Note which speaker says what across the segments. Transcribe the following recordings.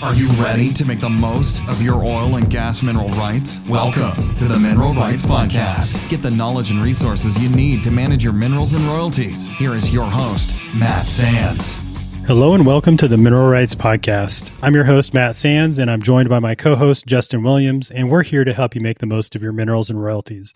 Speaker 1: Are you ready to make the most of your oil and gas mineral rights? Welcome to the Mineral Rights Podcast. Get the knowledge and resources you need to manage your minerals and royalties. Here is your host, Matt Sands.
Speaker 2: Hello and welcome to the Mineral Rights Podcast. I'm your host, Matt Sands, and I'm joined by my co-host, Justin Williams, and we're here to help you make the most of your minerals and royalties.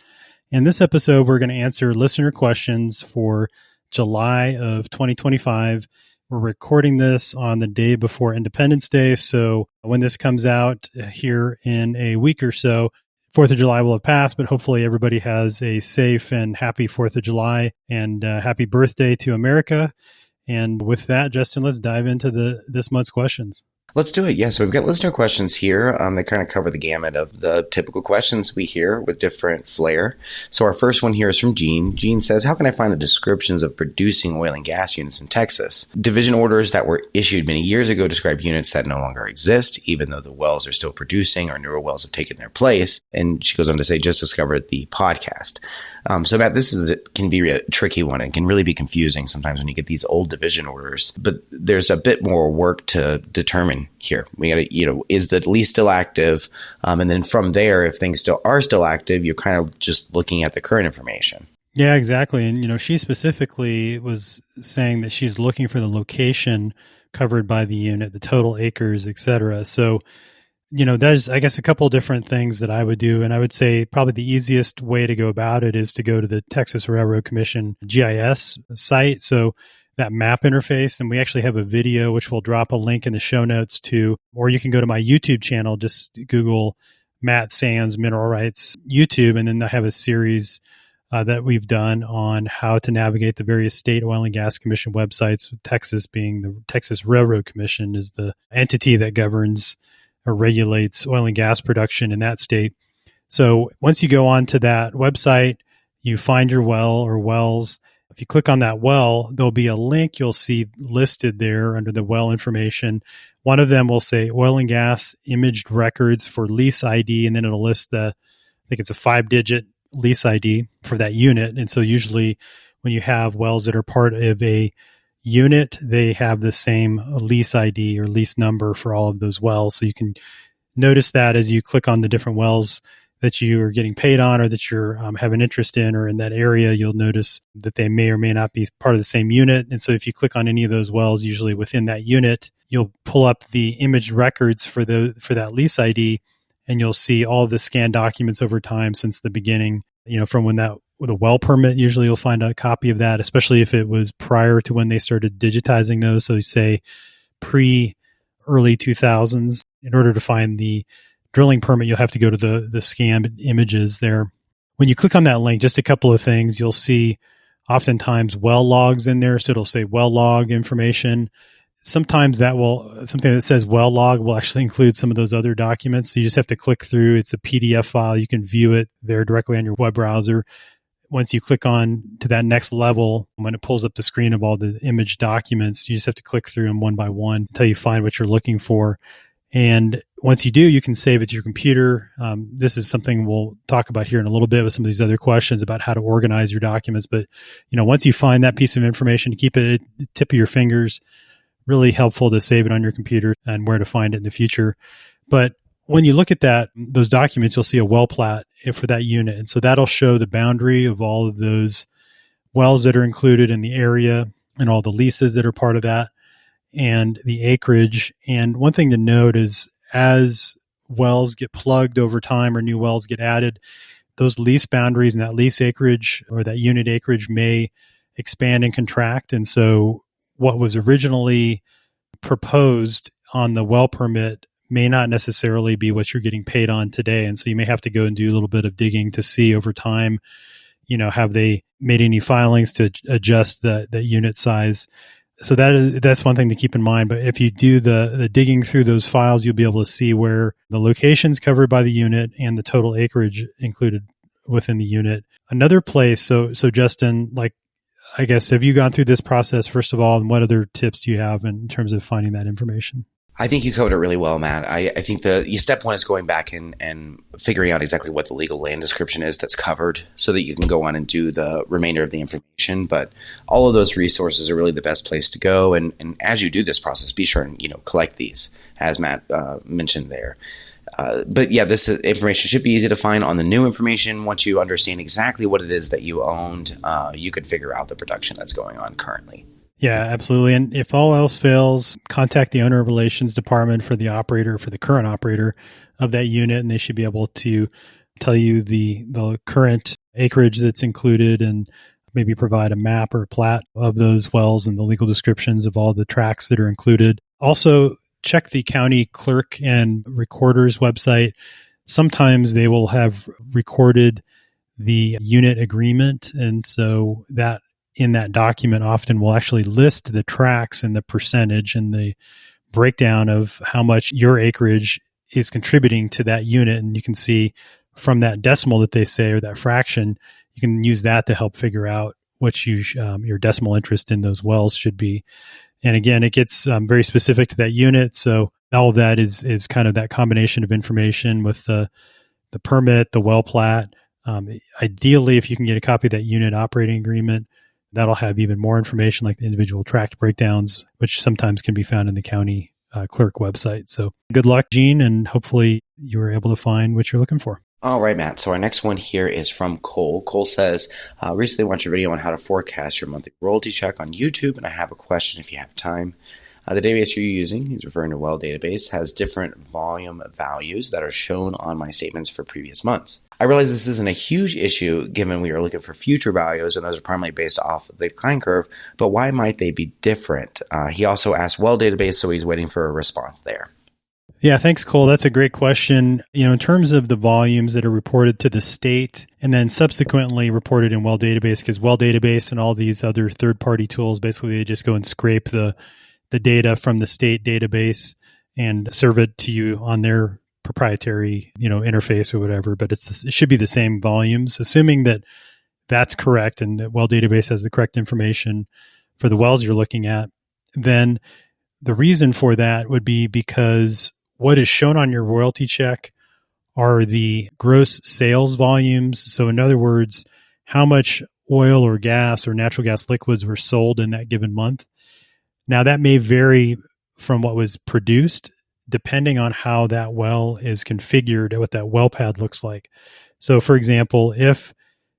Speaker 2: In this episode, we're going to answer listener questions for July of 2025. We're recording this on the day before Independence Day, so when this comes out here in a week or so, 4th of July will have passed, but hopefully everybody has a safe and happy 4th of July and happy birthday to America. And with that, Justin, let's dive into this month's questions.
Speaker 3: Let's do it. Yeah, so we've got listener questions here that kind of cover the gamut of the typical questions we hear with different flair. So our first one here is from Gene. Gene says, how can I find the descriptions of producing oil and gas units in Texas? Division orders that were issued many years ago describe units that no longer exist, even though the wells are still producing or newer wells have taken their place. And she goes on to say, just discovered the podcast. So Matt, this can be a tricky one and can really be confusing sometimes when you get these old division orders. But there's a bit more work to determine here. We got to, is the lease still active? And then from there, if things are still active, you're kind of just looking at the current information.
Speaker 2: Yeah, exactly. And, she specifically was saying that she's looking for the location covered by the unit, the total acres, et cetera. So, there's, I guess, a couple different things that I would do. And I would say probably the easiest way to go about it is to go to the Texas Railroad Commission GIS site. So that map interface. And we actually have a video, which we'll drop a link in the show notes to, or you can go to my YouTube channel, just Google Matt Sands Mineral Rights YouTube. And then I have a series that we've done on how to navigate the various state oil and gas commission websites, with Texas being the Texas Railroad Commission is the entity that governs or regulates oil and gas production in that state. So once you go on to that website, you find your well or wells. If you click on that well, there'll be a link you'll see listed there under the well information. One of them will say oil and gas imaged records for lease ID, and then it'll list I think it's a 5-digit lease ID for that unit. And so usually when you have wells that are part of a unit, they have the same lease ID or lease number for all of those wells. So you can notice that as you click on the different wells that you are getting paid on or that you're have an interest in or in that area, you'll notice that they may or may not be part of the same unit. And so if you click on any of those wells, usually within that unit, you'll pull up the image records for that lease ID, and you'll see all of the scanned documents over time since the beginning, from when with a well permit, usually you'll find a copy of that, especially if it was prior to when they started digitizing those. So say pre-early 2000s. In order to find the drilling permit, you'll have to go to the scanned images there. When you click on that link, just a couple of things, you'll see oftentimes well logs in there. So it'll say well log information. Sometimes something that says well log will actually include some of those other documents. So you just have to click through. It's a PDF file. You can view it there directly on your web browser. Once you click on to that next level, when it pulls up the screen of all the image documents, you just have to click through them one by one until you find what you're looking for. And once you do, you can save it to your computer. This is something we'll talk about here in a little bit with some of these other questions about how to organize your documents. But, once you find that piece of information, to keep it at the tip of your fingers, really helpful to save it on your computer and where to find it in the future. But when you look at those documents, you'll see a well plat for that unit. And so that'll show the boundary of all of those wells that are included in the area and all the leases that are part of that and the acreage. And one thing to note is as wells get plugged over time or new wells get added, those lease boundaries and that lease acreage or that unit acreage may expand and contract. And so what was originally proposed on the well permit may not necessarily be what you're getting paid on today. And so you may have to go and do a little bit of digging to see over time, have they made any filings to adjust the unit size? So that's one thing to keep in mind. But if you do the digging through those files, you'll be able to see where the location's covered by the unit and the total acreage included within the unit. Another place, so Justin, I guess, have you gone through this process first of all, and what other tips do you have in terms of finding that information?
Speaker 3: I think you covered it really well, Matt. I think step one is going back and figuring out exactly what the legal land description is that's covered so that you can go on and do the remainder of the information. But all of those resources are really the best place to go. And as you do this process, be sure and collect these, as Matt mentioned there. But yeah, this information should be easy to find on the new information. Once you understand exactly what it is that you owned, you could figure out the production that's going on currently.
Speaker 2: Yeah, absolutely. And if all else fails, contact the owner relations department for the current operator of that unit, and they should be able to tell you the current acreage that's included and maybe provide a map or a plat of those wells and the legal descriptions of all the tracts that are included. Also, check the county clerk and recorder's website. Sometimes they will have recorded the unit agreement, and so that in that document often will actually list the tracts and the percentage and the breakdown of how much your acreage is contributing to that unit. And you can see from that decimal that they say, or that fraction, you can use that to help figure out what your decimal interest in those wells should be. And again, it gets very specific to that unit. So all of that is kind of that combination of information with the permit, the well plat. Ideally, if you can get a copy of that unit operating agreement, that'll have even more information like the individual tract breakdowns, which sometimes can be found in the county clerk website. So good luck, Gene, and hopefully you were able to find what you're looking for.
Speaker 3: All right, Matt. So our next one here is from Cole. Cole says, recently watched your video on how to forecast your monthly royalty check on YouTube, and I have a question if you have time. The database you're using, he's referring to Well Database, has different volume values that are shown on my statements for previous months. I realize this isn't a huge issue given we are looking for future values and those are primarily based off of the decline curve, but why might they be different? He also asked Well Database, so he's waiting for a response there.
Speaker 2: Yeah, thanks, Cole. That's a great question. In terms of the volumes that are reported to the state and then subsequently reported in Well Database, because Well Database and all these other third-party tools, basically they just go and scrape the data from the state database and serve it to you on their proprietary, interface or whatever. But it should be the same volumes, assuming that that's correct and that Well Database has the correct information for the wells you're looking at. Then the reason for that would be because what is shown on your royalty check are the gross sales volumes. So in other words, how much oil or gas or natural gas liquids were sold in that given month. Now, that may vary from what was produced depending on how that well is configured, what that well pad looks like. So, for example, if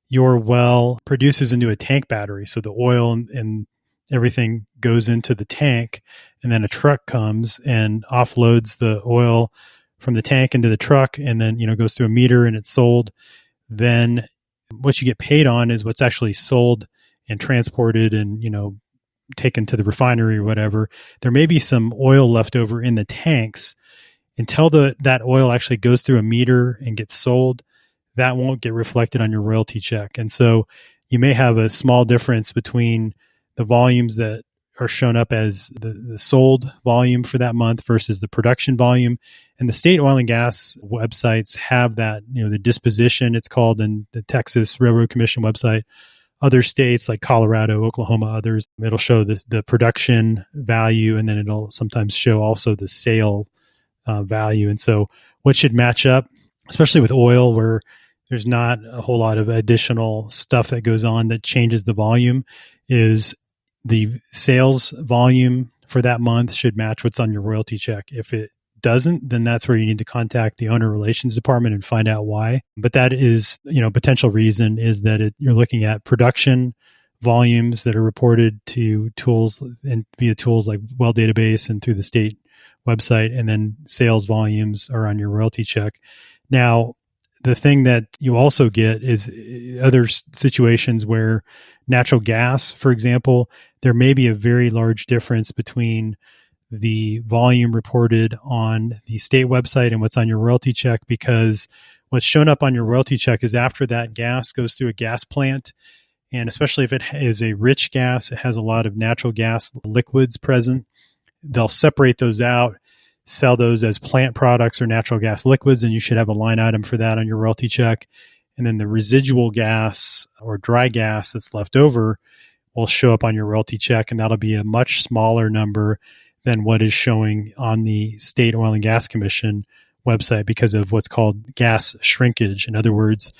Speaker 2: your well produces into a tank battery, so the oil and everything goes into the tank, and then a truck comes and offloads the oil from the tank into the truck and then, goes through a meter and it's sold, then what you get paid on is what's actually sold and transported and, taken to the refinery or whatever. There may be some oil left over in the tanks until that oil actually goes through a meter and gets sold. That won't get reflected on your royalty check. And so you may have a small difference between the volumes that are shown up as the sold volume for that month versus the production volume. And the state oil and gas websites have that, the disposition, it's called, in the Texas Railroad Commission website. Other states like Colorado, Oklahoma, others, it'll show the production value, and then it'll sometimes show also the sale value. And so what should match up, especially with oil where there's not a whole lot of additional stuff that goes on that changes the volume, is the sales volume for that month should match what's on your royalty check. If it doesn't, then that's where you need to contact the owner relations department and find out why. But that is, potential reason is that you're looking at production volumes that are reported to tools and via tools like Well Database and through the state website, and then sales volumes are on your royalty check. Now, the thing that you also get is other situations where natural gas, for example, there may be a very large difference between the volume reported on the state website and what's on your royalty check, because what's shown up on your royalty check is after that gas goes through a gas plant. And especially if it is a rich gas, it has a lot of natural gas liquids present. They'll separate those out, sell those as plant products or natural gas liquids, and you should have a line item for that on your royalty check. And then the residual gas or dry gas that's left over will show up on your royalty check, and that'll be a much smaller number than what is showing on the State Oil and Gas Commission website because of what's called gas shrinkage. In other words,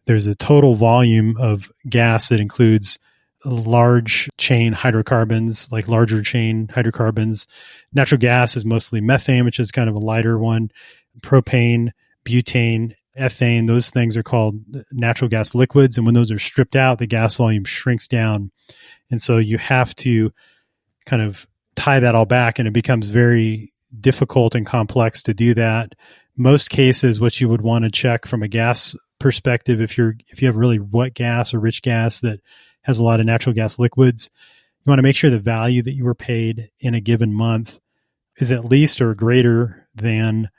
Speaker 2: there's a total volume of gas that includes large chain hydrocarbons, like larger chain hydrocarbons. Natural gas is mostly methane, which is kind of a lighter one. Propane, butane, ethane, those things are called natural gas liquids. And when those are stripped out, the gas volume shrinks down. And so you have to kind of tie that all back, and it becomes very difficult and complex to do that. Most cases, what you would want to check from a gas perspective, if you have really wet gas or rich gas that has a lot of natural gas liquids, you want to make sure the value that you were paid in a given month is at least or greater than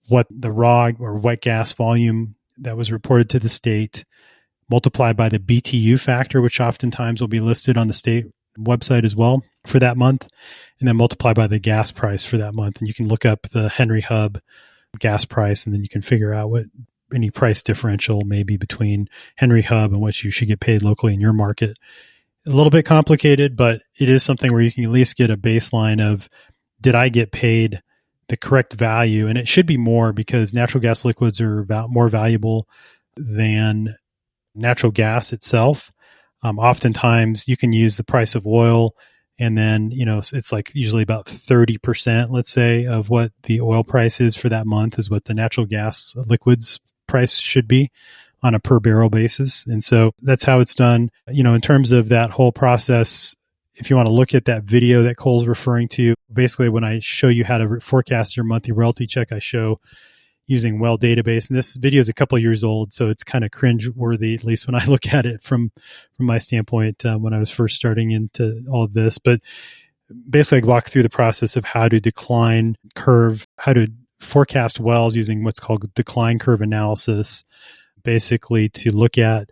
Speaker 2: what the raw or wet gas volume that was reported to the state, multiplied by the BTU factor, which oftentimes will be listed on the state website as well for that month, and then multiply by the gas price for that month. And you can look up the Henry Hub gas price, and then you can figure out what any price differential may be between Henry Hub and what you should get paid locally in your market. A little bit complicated, but it is something where you can at least get a baseline of, did I get paid the correct value? And it should be more, because natural gas liquids are more valuable than natural gas itself. Oftentimes you can use the price of oil, and then, it's like usually about 30%, let's say, of what the oil price is for that month is what the natural gas liquids price should be on a per barrel basis. And so that's how it's done. In terms of that whole process, if you want to look at that video that Cole's referring to, basically when I show you how to forecast your monthly royalty check, I show using Well Database. And this video is a couple of years old, so it's kind of cringe-worthy, at least when I look at it from my standpoint when I was first starting into all of this. But basically, I walk through the process of how to decline curve, how to forecast wells using what's called decline curve analysis, basically to look at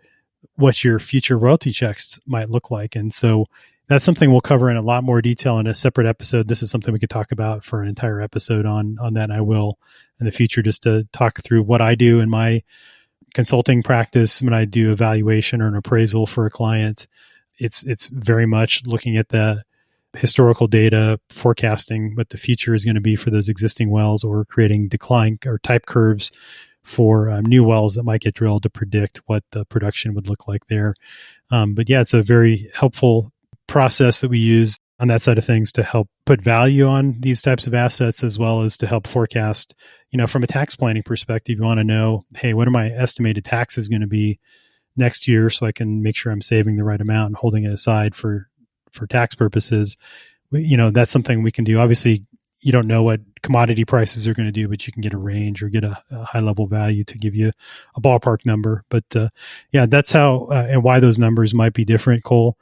Speaker 2: what your future royalty checks might look like. And so that's something we'll cover in a lot more detail in a separate episode. This is something we could talk about for an entire episode on that. And I will in the future, just to talk through what I do in my consulting practice when I do evaluation or an appraisal for a client. It's very much looking at the historical data, forecasting what the future is going to be for those existing wells, or creating decline or type curves for new wells that might get drilled to predict what the production would look like there. But yeah, it's a very helpful process that we use on that side of things to help put value on these types of assets, as well as to help forecast, from a tax planning perspective. You want to know, hey, what are my estimated taxes going to be next year, so I can make sure I'm saving the right amount and holding it aside for tax purposes. That's something we can do. Obviously, you don't know what commodity prices are going to do, but you can get a range or get a high level value to give you a ballpark number. But yeah, that's how and why those numbers might be different, Cole.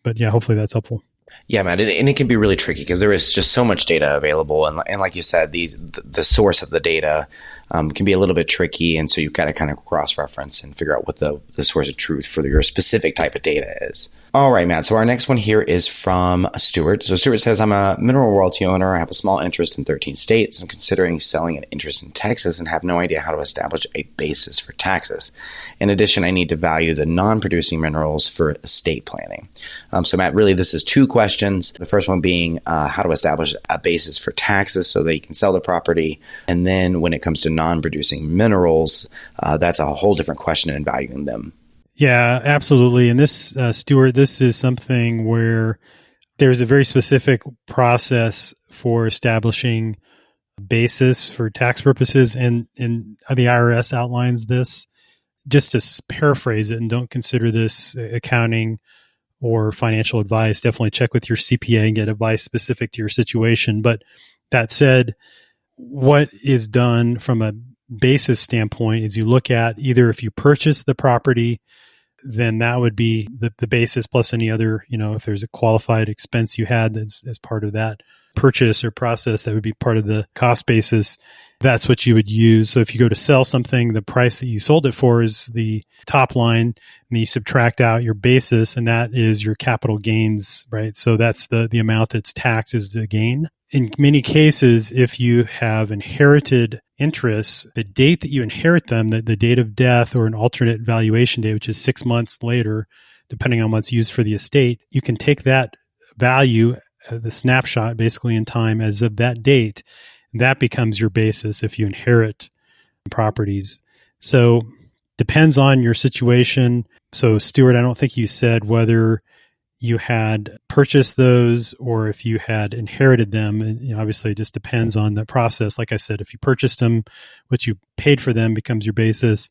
Speaker 2: But yeah, hopefully that's helpful.
Speaker 3: Yeah, man, and it can be really tricky because there is just so much data available, and like you said, the source of the data can be a little bit tricky, and so you've got to kind of cross-reference and figure out what the source of truth for your specific type of data is. All right, Matt. So our next one here is from Stuart. So Stuart says, I'm a mineral royalty owner. I have a small interest in 13 states. I'm considering selling an interest in Texas and have no idea how to establish a basis for taxes. In addition, I need to value the non-producing minerals for estate planning. So Matt, really this is two questions. The first one being how to establish a basis for taxes so that you can sell the property. And then when it comes to non-producing minerals, that's a whole different question in valuing them.
Speaker 2: Yeah, absolutely. And this, Stuart, this is something where there's a very specific process for establishing a basis for tax purposes, and the IRS outlines this. Just to paraphrase it, and don't consider this accounting or financial advice, definitely check with your CPA and get advice specific to your situation. But that said, what is done from a basis standpoint is you look at either if you purchase the property, then that would be the basis plus any other, if there's a qualified expense you had as part of that purchase or process, that would be part of the cost basis. That's what you would use. So if you go to sell something, the price that you sold it for is the top line, and you subtract out your basis, and that is your capital gains, right? So that's the amount that's taxed is the gain. In many cases, if you have inherited interests, the date that you inherit them, the date of death or an alternate valuation date, which is 6 months later, depending on what's used for the estate, you can take that value the snapshot basically in time as of that date. That becomes your basis if you inherit properties. So depends on your situation. So Stuart, I don't think you said whether you had purchased those or if you had inherited them. And, obviously, it just depends on the process. Like I said, if you purchased them, what you paid for them becomes your basis,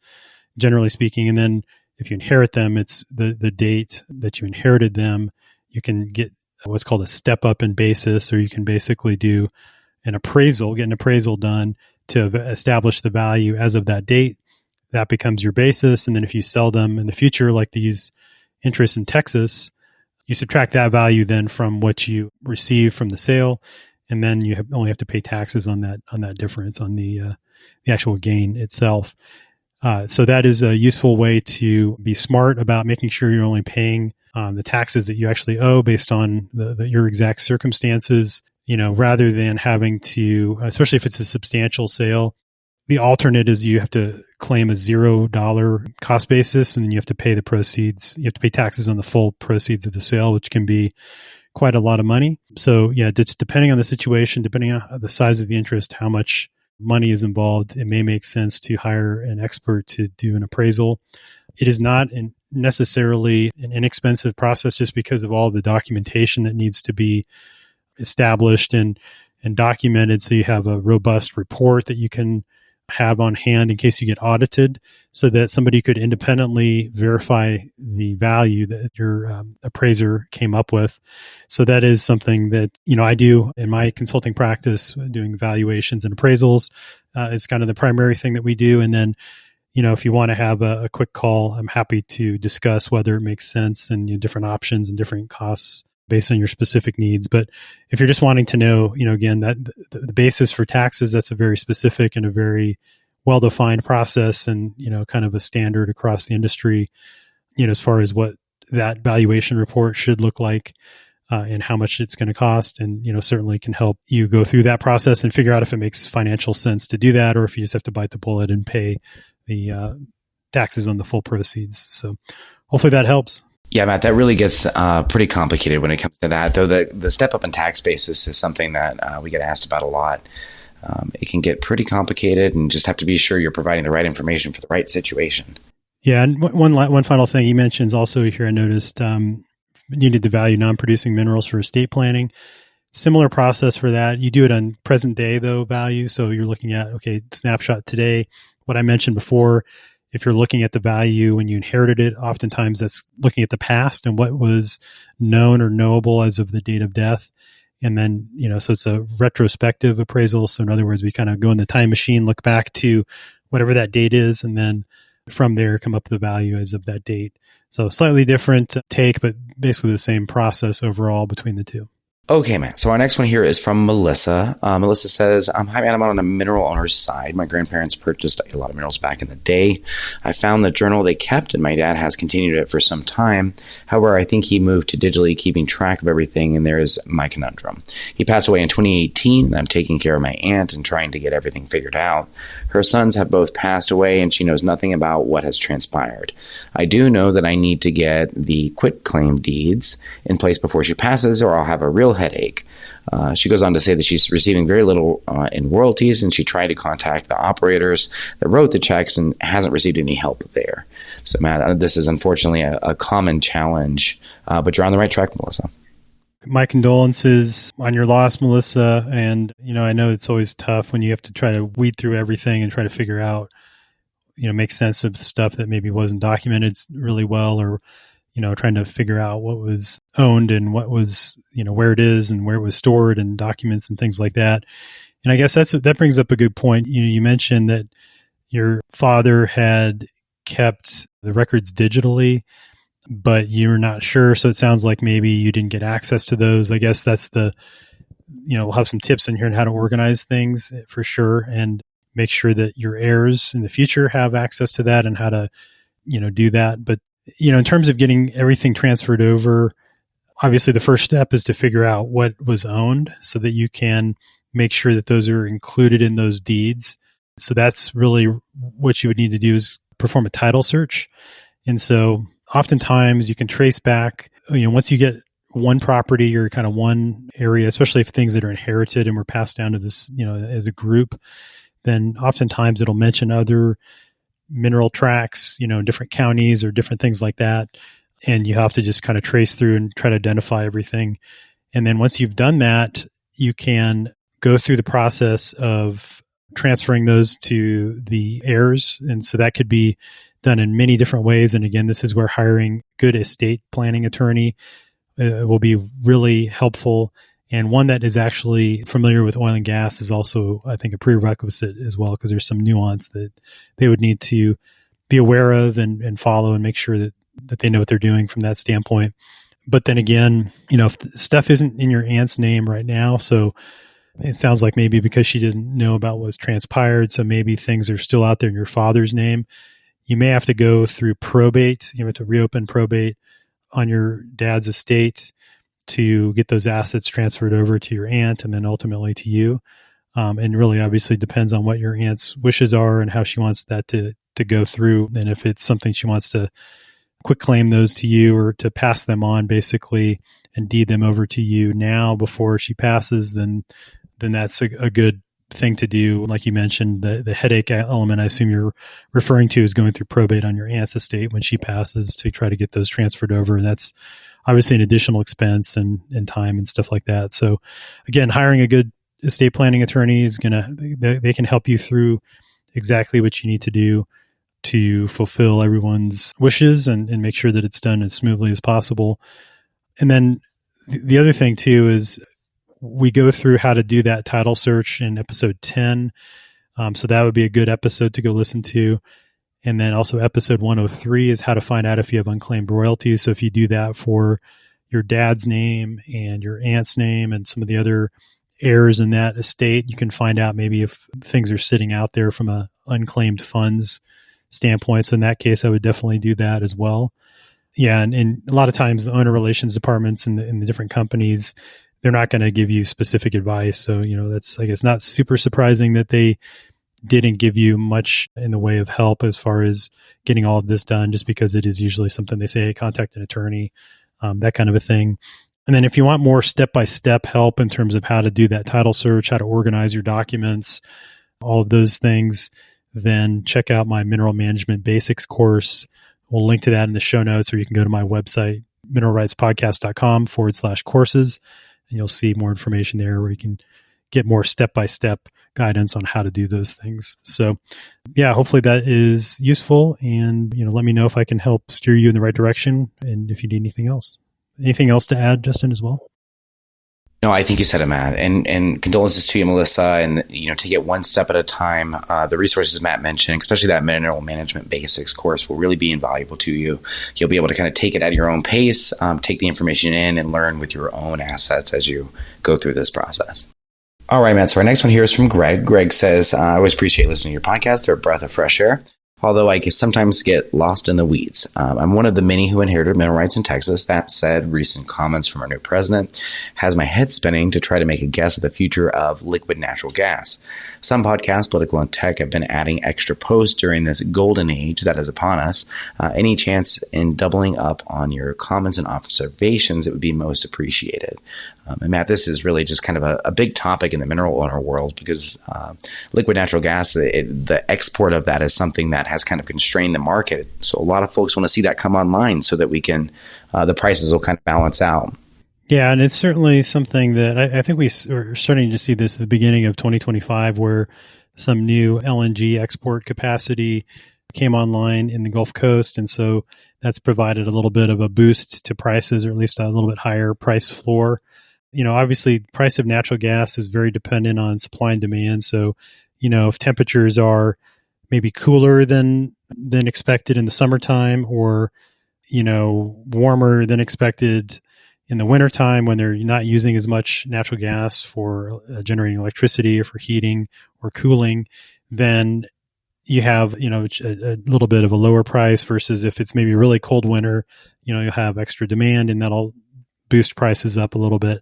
Speaker 2: generally speaking. And then if you inherit them, it's the date that you inherited them. You can get what's called a step up in basis, or you can basically do an appraisal, get an appraisal done to establish the value as of that date. That becomes your basis. And then if you sell them in the future, like these interests in Texas, you subtract that value then from what you receive from the sale, and then you only have to pay taxes on that difference, on the actual gain itself. So that is a useful way to be smart about making sure you're only paying the taxes that you actually owe based on your exact circumstances, rather than having to, especially if it's a substantial sale. The alternate is you have to claim a $0 cost basis, and then you have to pay the proceeds. You have to pay taxes on the full proceeds of the sale, which can be quite a lot of money. So yeah, it's depending on the situation, depending on the size of the interest, how much money is involved, it may make sense to hire an expert to do an appraisal. It is not necessarily an inexpensive process just because of all the documentation that needs to be established and documented. So you have a robust report that you can have on hand in case you get audited, so that somebody could independently verify the value that your appraiser came up with. So that is something that, I do in my consulting practice, doing valuations and appraisals. It's kind of the primary thing that we do. And then, if you want to have a quick call, I'm happy to discuss whether it makes sense and different options and different costs based on your specific needs. But if you're just wanting to know, again, that the basis for taxes, that's a very specific and a very well-defined process, and, kind of a standard across the industry, as far as what that valuation report should look like and how much it's going to cost. And, certainly can help you go through that process and figure out if it makes financial sense to do that, or if you just have to bite the bullet and pay the taxes on the full proceeds. So hopefully that helps.
Speaker 3: Yeah, Matt, that really gets pretty complicated when it comes to that. Though the step up in tax basis is something that we get asked about a lot. It can get pretty complicated, and just have to be sure you're providing the right information for the right situation.
Speaker 2: Yeah, and one final thing he mentions also here, I noticed needed to value non-producing minerals for estate planning. Similar process for that. You do it on present day though value. So you're looking at, snapshot today. What I mentioned before. If you're looking at the value when you inherited it, oftentimes that's looking at the past and what was known or knowable as of the date of death. And then, so it's a retrospective appraisal. So in other words, we kind of go in the time machine, look back to whatever that date is, and then from there come up with the value as of that date. So slightly different take, but basically the same process overall between the two.
Speaker 3: Okay, Matt. So our next one here is from Melissa. Melissa says, hi, Matt. I'm on a mineral owner's side. My grandparents purchased a lot of minerals back in the day. I found the journal they kept, and my dad has continued it for some time. However, I think he moved to digitally keeping track of everything, and there is my conundrum. He passed away in 2018, and I'm taking care of my aunt and trying to get everything figured out. Her sons have both passed away, and she knows nothing about what has transpired. I do know that I need to get the quitclaim deeds in place before she passes, or I'll have a real headache. She goes on to say that she's receiving very little in royalties, and she tried to contact the operators that wrote the checks and hasn't received any help there. So, Matt, this is unfortunately a common challenge, but you're on the right track, Melissa.
Speaker 2: My condolences on your loss, Melissa. And, I know it's always tough when you have to try to weed through everything and try to figure out, make sense of stuff that maybe wasn't documented really well, or trying to figure out what was owned and what was, where it is and where it was stored, and documents and things like that. And I guess that brings up a good point. You mentioned that your father had kept the records digitally, but you're not sure. So it sounds like maybe you didn't get access to those. I guess that's we'll have some tips in here on how to organize things for sure, and make sure that your heirs in the future have access to that and how to, do that. But in terms of getting everything transferred over, obviously the first step is to figure out what was owned so that you can make sure that those are included in those deeds. So that's really what you would need to do, is perform a title search. And so oftentimes you can trace back, once you get one property or kind of one area, especially if things that are inherited and were passed down to this, as a group, then oftentimes it'll mention other mineral tracts, in different counties or different things like that. And you have to just kind of trace through and try to identify everything. And then once you've done that, you can go through the process of transferring those to the heirs. And so that could be done in many different ways. And again, this is where hiring good estate planning attorney will be really helpful. And one that is actually familiar with oil and gas is also, I think, a prerequisite as well, because there's some nuance that they would need to be aware of and follow and make sure that they know what they're doing from that standpoint. But then again, if stuff isn't in your aunt's name right now, so it sounds like maybe because she didn't know about what's transpired, so maybe things are still out there in your father's name, you may have to go through probate. You have to reopen probate on your dad's estate to get those assets transferred over to your aunt and then ultimately to you. And really obviously depends on what your aunt's wishes are and how she wants that to go through. And if it's something she wants to quick claim those to you or to pass them on basically and deed them over to you now before she passes, then that's a good thing to do. Like you mentioned, the headache element I assume you're referring to is going through probate on your aunt's estate when she passes to try to get those transferred over. That's obviously an additional expense and time and stuff like that. So again, hiring a good estate planning attorney is they can help you through exactly what you need to do to fulfill everyone's wishes and make sure that it's done as smoothly as possible. And then the other thing too is we go through how to do that title search in episode 10. So that would be a good episode to go listen to. And then also episode 103 is how to find out if you have unclaimed royalties. So if you do that for your dad's name and your aunt's name and some of the other heirs in that estate, you can find out maybe if things are sitting out there from a unclaimed funds standpoint. So in that case, I would definitely do that as well. Yeah. And a lot of times the owner relations departments in the different companies, they're not going to give you specific advice. So, that's, I guess, not super surprising that they didn't give you much in the way of help as far as getting all of this done, just because it is usually something they say, hey, contact an attorney, that kind of a thing. And then if you want more step-by-step help in terms of how to do that title search, how to organize your documents, all of those things, then check out my Mineral Management Basics course. We'll link to that in the show notes, or you can go to my website, mineralrightspodcast.com/courses, and you'll see more information there where you can get more step-by-step guidance on how to do those things. So yeah, hopefully that is useful, and let me know if I can help steer you in the right direction and if you need anything else. Anything else to add, Justin, as well?
Speaker 3: No, I think you said it, Matt. And condolences to you, Melissa. And, take it one step at a time. The resources Matt mentioned, especially that Mineral Management Basics course, will really be invaluable to you. You'll be able to kind of take it at your own pace, take the information in, and learn with your own assets as you go through this process. All right, Matt. So our next one here is from Greg. Greg says, I always appreciate listening to your podcast. They're a breath of fresh air, although I sometimes get lost in the weeds. I'm one of the many who inherited mineral rights in Texas. That said, recent comments from our new president has my head spinning to try to make a guess at the future of liquid natural gas. Some podcasts, political and tech, have been adding extra posts during this golden age that is upon us. Any chance in doubling up on your comments and observations, it would be most appreciated. And Matt, this is really just kind of a big topic in the mineral owner world because liquid natural gas, the export of that is something that has kind of constrained the market. So a lot of folks want to see that come online so that we can, the prices will kind of balance out.
Speaker 2: Yeah, and it's certainly something that I think we're starting to see this at the beginning of 2025 where some new LNG export capacity came online in the Gulf Coast. And so that's provided a little bit of a boost to prices, or at least a little bit higher price floor. Obviously, the price of natural gas is very dependent on supply and demand. So, if temperatures are maybe cooler than expected in the summertime, or, warmer than expected in the wintertime when they're not using as much natural gas for generating electricity or for heating or cooling, then you have, a little bit of a lower price versus if it's maybe a really cold winter, you'll have extra demand and that'll boost prices up a little bit.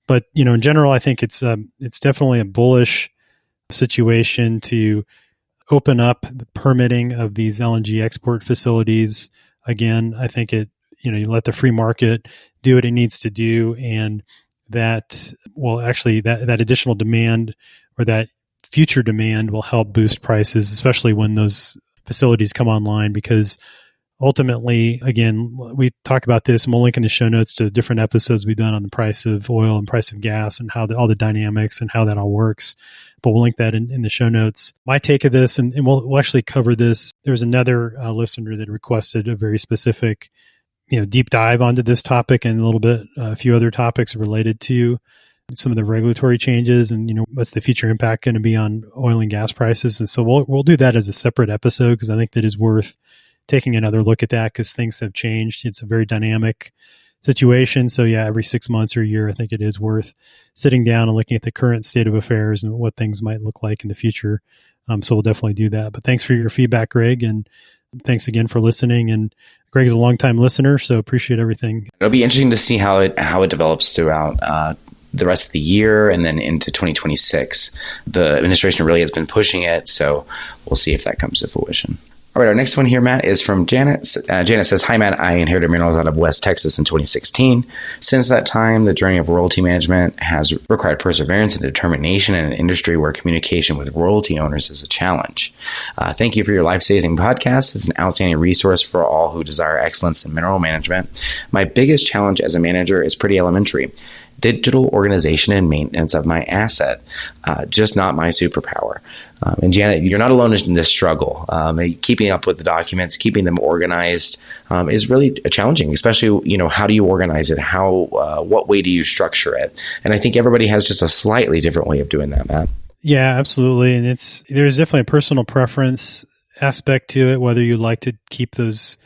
Speaker 2: But, in general, I think it's definitely a bullish situation to open up the permitting of these LNG export facilities. Again, I think it you let the free market do what it needs to do, and that that additional demand or that future demand will help boost prices, especially when those facilities come online, because ultimately, again, we talk about this, and we'll link in the show notes to different episodes we've done on the price of oil and price of gas and how all the dynamics and how that all works. But we'll link that in the show notes. My take of this, and we'll actually cover this. There's another listener that requested a very specific, deep dive onto this topic and a few other topics related to some of the regulatory changes and, what's the future impact going to be on oil and gas prices. And so we'll do that as a separate episode, because I think that is worth taking another look at that, because things have changed. It's a very dynamic situation. So yeah, every 6 months or a year, I think it is worth sitting down and looking at the current state of affairs and what things might look like in the future. So we'll definitely do that. But thanks for your feedback, Greg. And thanks again for listening. And Greg's a longtime listener, so appreciate everything.
Speaker 3: It'll be interesting to see how it develops throughout the rest of the year and then into 2026. The administration really has been pushing it, so we'll see if that comes to fruition. All right, our next one here, Matt, is from Janet. Janet says, "Hi, Matt. I inherited minerals out of West Texas in 2016. Since that time, the journey of royalty management has required perseverance and determination in an industry where communication with royalty owners is a challenge. Thank you for your life-saving podcast. It's an outstanding resource for all who desire excellence in mineral management. My biggest challenge as a manager is pretty elementary. Digital organization and maintenance of my asset, just not my superpower." And Janet, you're not alone in this struggle. Keeping up with the documents, keeping them organized is really challenging, especially, how do you organize it? What way do you structure it? And I think everybody has just a slightly different way of doing that, Matt.
Speaker 2: Yeah, absolutely. And there's definitely a personal preference aspect to it, whether you like to keep those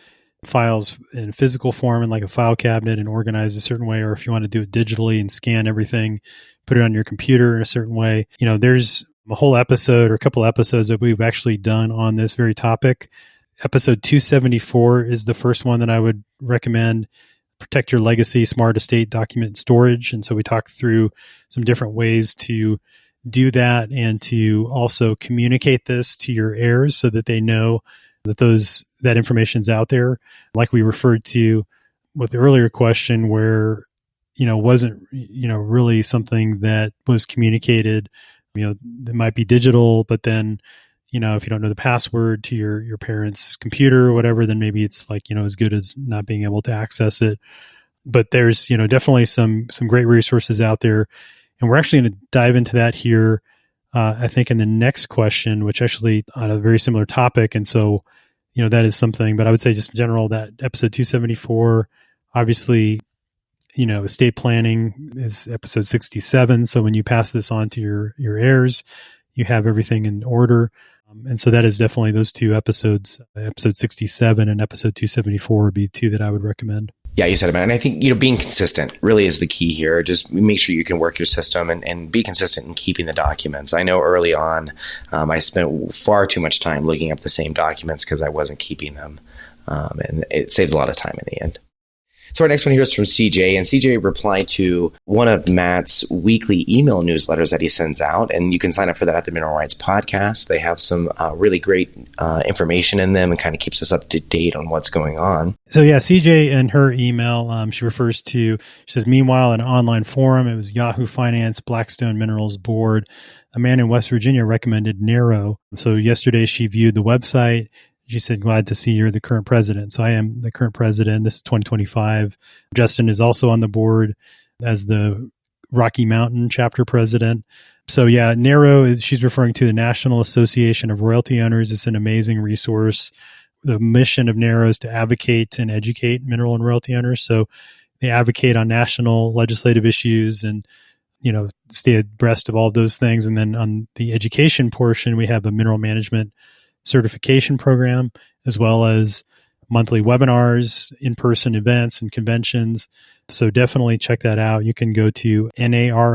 Speaker 2: files in physical form in like a file cabinet and organized a certain way, or if you want to do it digitally and scan everything, put it on your computer in a certain way. There's a whole episode or a couple episodes that we've actually done on this very topic. Episode 274 is the first one that I would recommend. Protect your legacy, smart estate document storage. And so we talk through some different ways to do that and to also communicate this to your heirs so that they know that that information's out there. Like we referred to with the earlier question where, wasn't, really something that was communicated. It might be digital, but then, if you don't know the password to your parents' computer or whatever, then maybe it's like, as good as not being able to access it. But there's, definitely some great resources out there. And we're actually going to dive into that here, I think, in the next question, which actually on a very similar topic. And so, that is something, but I would say just in general that episode 274, obviously, estate planning is episode 67. So when you pass this on to your heirs, you have everything in order. And so that is definitely those two episodes, episode 67 and episode 274 would be two that I would recommend.
Speaker 3: Yeah, you said it, man. And I think, being consistent really is the key here. Just make sure you can work your system and be consistent in keeping the documents. I know early on, I spent far too much time looking up the same documents because I wasn't keeping them. And it saves a lot of time in the end. So our next one here is from CJ, and CJ replied to one of Matt's weekly email newsletters that he sends out, and you can sign up for that at the Mineral Rights Podcast. They have some really great information in them and kind of keeps us up to date on what's going on.
Speaker 2: So yeah, CJ in her email, she says, meanwhile, in an online forum, it was Yahoo Finance, Blackstone Minerals Board. A man in West Virginia recommended Narrow. So yesterday she viewed the website. She said, glad to see you're the current president. So I am the current president. This is 2025. Justin is also on the board as the Rocky Mountain chapter president. So yeah, Narrow, she's referring to the National Association of Royalty Owners. It's an amazing resource. The mission of Narrow is to advocate and educate mineral and royalty owners. So they advocate on national legislative issues and, stay abreast of all of those things. And then on the education portion, we have a mineral management certification program, as well as monthly webinars, in-person events and conventions. So definitely check that out. You can go to naro-us.org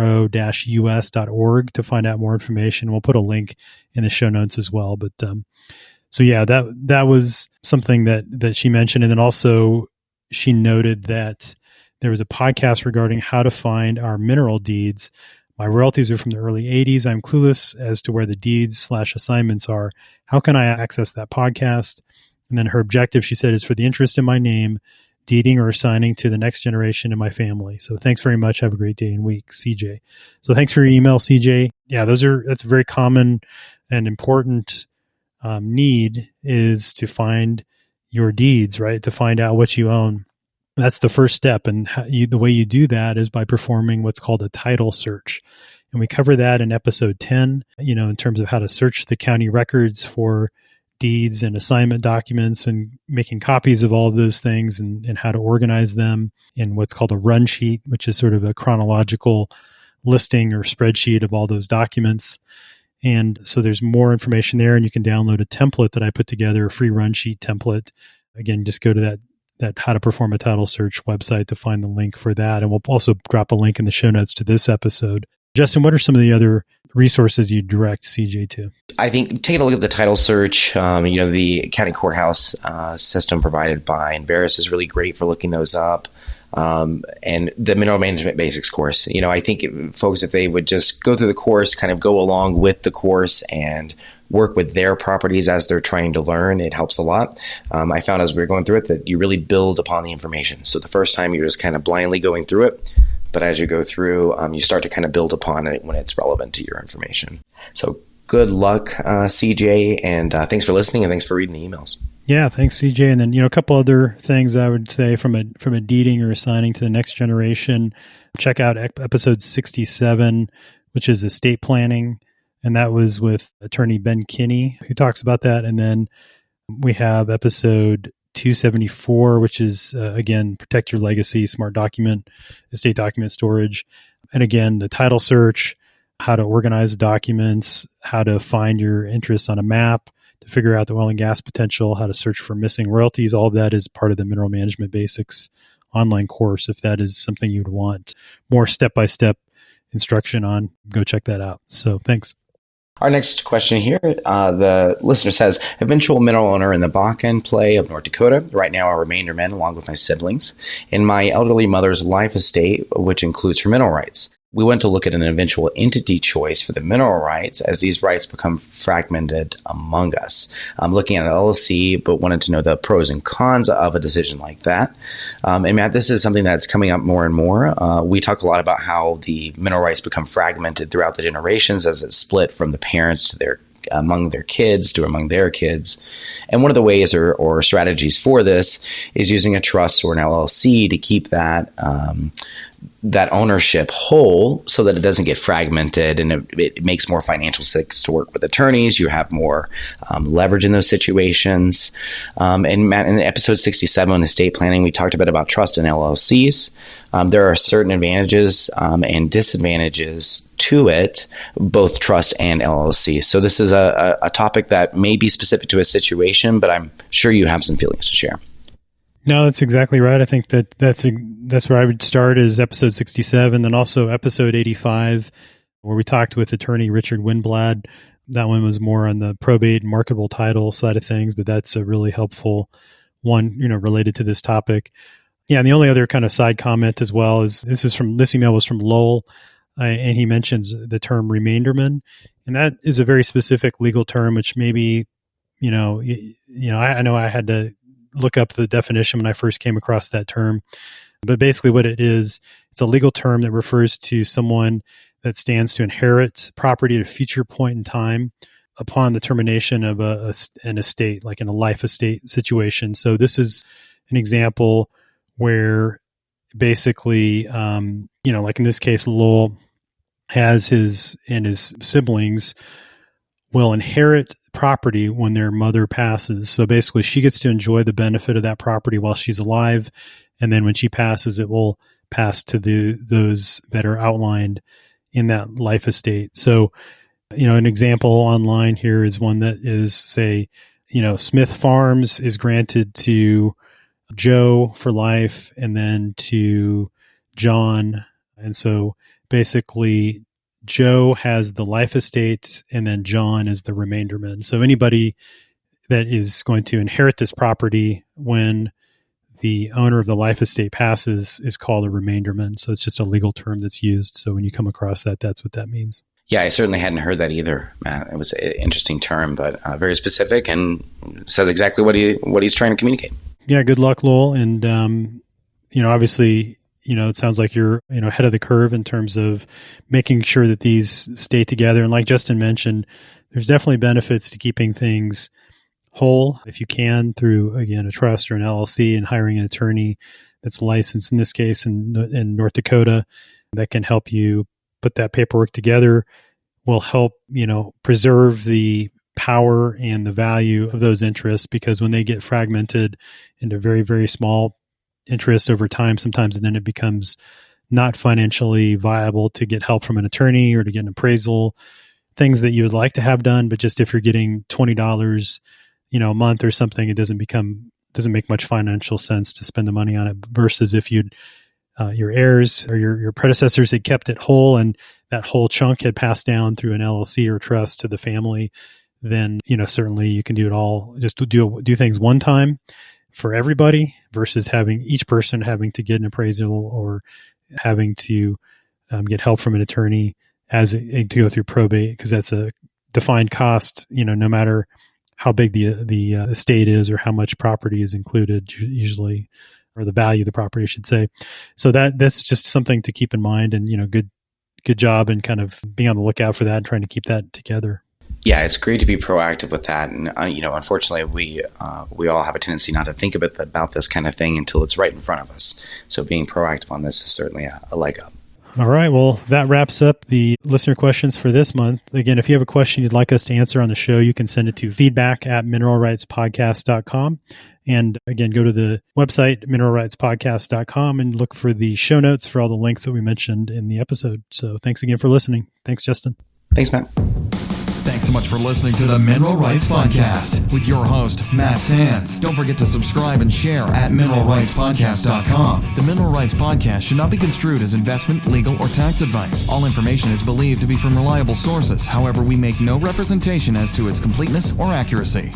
Speaker 2: to find out more information. We'll put a link in the show notes as well. But so yeah, that was something that she mentioned. And then also she noted that there was a podcast regarding how to find our mineral deeds. My royalties are from the early 80s. I'm clueless as to where the deeds/assignments are. How can I access that podcast? And then her objective, she said, is for the interest in my name, deeding or assigning to the next generation in my family. So thanks very much. Have a great day and week, CJ. So thanks for your email, CJ. Yeah, that's a very common and important need, is to find your deeds, right? To find out what you own. That's the first step. And the way you do that is by performing what's called a title search. And we cover that in episode 10, in terms of how to search the county records for deeds and assignment documents and making copies of all of those things, and how to organize them in what's called a run sheet, which is sort of a chronological listing or spreadsheet of all those documents. And so there's more information there, and you can download a template that I put together, a free run sheet template. Again, just go to that How to Perform a Title Search website to find the link for that. And we'll also drop a link in the show notes to this episode. Justin, what are some of the other resources you direct CJ to?
Speaker 3: I think taking a look at the title search, the county courthouse system provided by Enverus is really great for looking those up. And the Mineral Management Basics course. I think folks, if they would just go through the course, kind of go along with the course and work with their properties as they're trying to learn, it helps a lot. I found as we were going through it that you really build upon the information. So the first time you're just kind of blindly going through it, but as you go through, you start to kind of build upon it when it's relevant to your information. So good luck, CJ, and thanks for listening, and thanks for reading the emails.
Speaker 2: Yeah, thanks, CJ. And then, a couple other things I would say from a deeding or assigning to the next generation. Check out episode 67, which is estate planning. And that was with attorney Ben Kinney, who talks about that. And then we have episode 274, which is, again, protect your legacy, smart document, estate document storage. And again, the title search, how to organize documents, how to find your interests on a map, to figure out the oil and gas potential, how to search for missing royalties. All of that is part of the Mineral Management Basics online course. If that is something you'd want more step-by-step instruction on, go check that out. So thanks.
Speaker 3: Our next question here, the listener says, eventual mineral owner in the Bakken Play of North Dakota, right now a remainder man along with my siblings, in my elderly mother's life estate, which includes her mineral rights. We went to look at an eventual entity choice for the mineral rights as these rights become fragmented among us. I'm looking at an LLC, but wanted to know the pros and cons of a decision like that. And Matt, this is something that's coming up more and more. We talk a lot about how the mineral rights become fragmented throughout the generations as it's split from the parents to among their kids to among their kids. And one of the ways or strategies for this is using a trust or an LLC to keep that ownership whole so that it doesn't get fragmented, and it makes more financial sense to work with attorneys. You have more leverage in those situations. And Matt, in episode 67 on estate planning, we talked a bit about trust and LLCs. There are certain advantages and disadvantages to it, both trust and LLC. So this is a topic that may be specific to a situation, but I'm sure you have some feelings to share.
Speaker 2: No, that's exactly right. I think that's where I would start, is episode 67, then also episode 85, where we talked with attorney Richard Winblad. That one was more on the probate and marketable title side of things, but that's a really helpful one, related to this topic. Yeah, and the only other kind of side comment as well is this email was from Lowell, and he mentions the term remainderman, and that is a very specific legal term, which maybe, I know I had to look up the definition when I first came across that term. But basically what it is, it's a legal term that refers to someone that stands to inherit property at a future point in time upon the termination of an estate, like in a life estate situation. So this is an example where basically, like in this case, Lowell has his siblings will inherit property when their mother passes. So basically she gets to enjoy the benefit of that property while she's alive. And then when she passes, it will pass to those that are outlined in that life estate. So, an example online here is one that is, say, Smith Farms is granted to Joe for life and then to John. And so basically Joe has the life estate and then John is the remainderman. So anybody that is going to inherit this property when the owner of the life estate passes is called a remainderman. So it's just a legal term that's used. So when you come across that, that's what that means. Yeah,
Speaker 3: I certainly hadn't heard that either, Matt. It was an interesting term, but very specific and says exactly what he's trying to communicate.
Speaker 2: Yeah, good luck, Lowell. And obviously, it sounds like you're, ahead of the curve in terms of making sure that these stay together. And like Justin mentioned, there's definitely benefits to keeping things whole if you can through, again, a trust or an LLC, and hiring an attorney that's licensed in this case in North Dakota that can help you put that paperwork together, will help, preserve the power and the value of those interests, because when they get fragmented into very, very small interests over time, sometimes then it becomes not financially viable to get help from an attorney or to get an appraisal, things that you would like to have done. But just if you're getting $20, a month or something, it doesn't make much financial sense to spend the money on it, versus if your heirs or your predecessors had kept it whole and that whole chunk had passed down through an LLC or trust to the family, then, certainly you can do it all, just do things one time for everybody, versus having each person having to get an appraisal or having to get help from an attorney to go through probate, because that's a defined cost, no matter how big the estate is or how much property is included usually, or the value of the property, I should say. So that's just something to keep in mind, and, good job and kind of being on the lookout for that and trying to keep that together.
Speaker 3: Yeah, it's great to be proactive with that. And, unfortunately, we all have a tendency not to think about this kind of thing until it's right in front of us. So being proactive on this is certainly a leg up.
Speaker 2: All right. Well, that wraps up the listener questions for this month. Again, if you have a question you'd like us to answer on the show, you can send it to feedback@mineralrightspodcast.com. And again, go to the website, mineralrightspodcast.com, and look for the show notes for all the links that we mentioned in the episode. So thanks again for listening. Thanks, Justin.
Speaker 3: Thanks, Matt.
Speaker 1: Thanks so much for listening to the Mineral Rights Podcast with your host, Matt Sands. Don't forget to subscribe and share at mineralrightspodcast.com. The Mineral Rights Podcast should not be construed as investment, legal, or tax advice. All information is believed to be from reliable sources. However, we make no representation as to its completeness or accuracy.